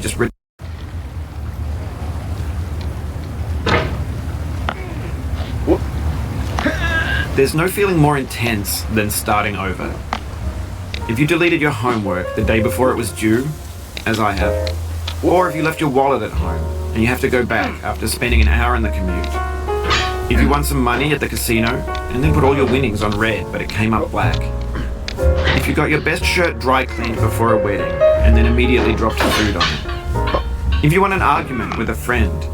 just There's no feeling more intense than starting over. If you deleted your homework the day before it was due, as I have, or if you left your wallet at home and you have to go back after spending an hour in the commute. If you won some money at the casino and then put all your winnings on red but it came up black. If you got your best shirt dry cleaned before a wedding and then immediately dropped food on it. If you won an argument with a friend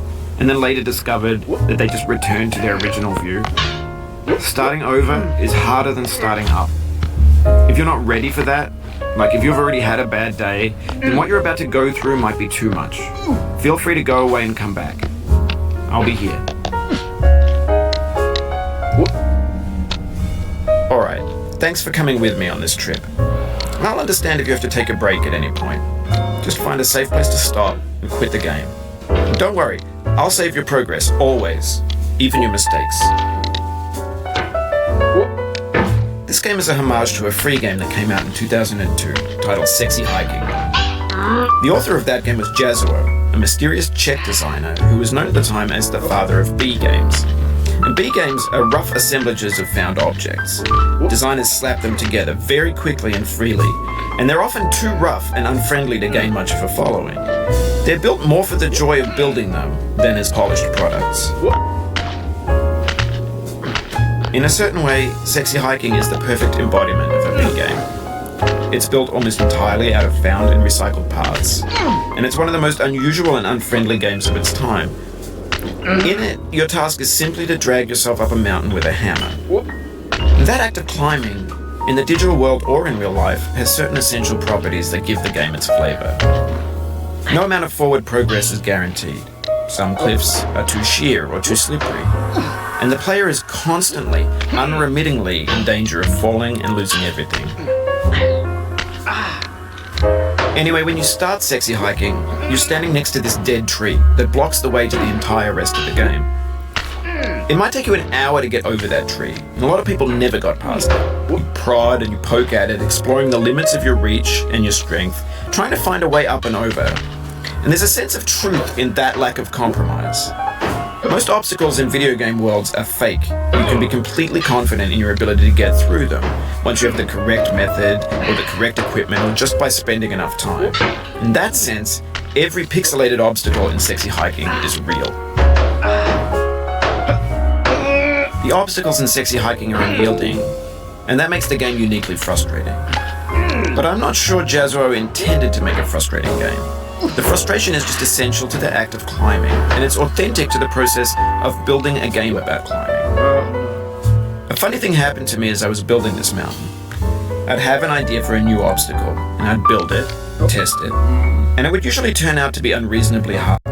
and then later discovered that they just returned to their original view. Starting over is harder than starting up. If you're not ready for that, like if you've already had a bad day, then what you're about to go through might be too much. Feel free to go away and come back. I'll be here. Alright, thanks for coming with me on this trip. I'll understand if you have to take a break at any point. Just find a safe place to stop and quit the game. Don't worry, I'll save your progress, always, even your mistakes. This game is a homage to a free game that came out in 2002, titled Sexy Hiking. The author of that game was Jazuo, a mysterious Czech designer who was known at the time as the father of B games. And B games are rough assemblages of found objects. Designers slap them together very quickly and freely, and they're often too rough and unfriendly to gain much of a following. They're built more for the joy of building them than as polished products. In a certain way, Sexy Hiking is the perfect embodiment of a B game. It's built almost entirely out of found and recycled parts, and it's one of the most unusual and unfriendly games of its time. In it, your task is simply to drag yourself up a mountain with a hammer. That act of climbing, in the digital world or in real life, has certain essential properties that give the game its flavor. No amount of forward progress is guaranteed. Some cliffs are too sheer or too slippery. And the player is constantly, unremittingly in danger of falling and losing everything. Anyway, when you start Sexy Hiking, you're standing next to this dead tree that blocks the way to the entire rest of the game. It might take you an hour to get over that tree, and a lot of people never got past it. You prod and you poke at it, exploring the limits of your reach and your strength, trying to find a way up and over. And there's a sense of truth in that lack of compromise. Most obstacles in video game worlds are fake. You can be completely confident in your ability to get through them once you have the correct method or the correct equipment or just by spending enough time. In that sense, every pixelated obstacle in Sexy Hiking is real. The obstacles in Sexy Hiking are unyielding, and that makes the game uniquely frustrating. But I'm not sure Jazuo intended to make a frustrating game. The frustration is just essential to the act of climbing, and it's authentic to the process of building a game about climbing. A funny thing happened to me as I was building this mountain. I'd have an idea for a new obstacle, and I'd build it, test it, and it would usually turn out to be unreasonably hard.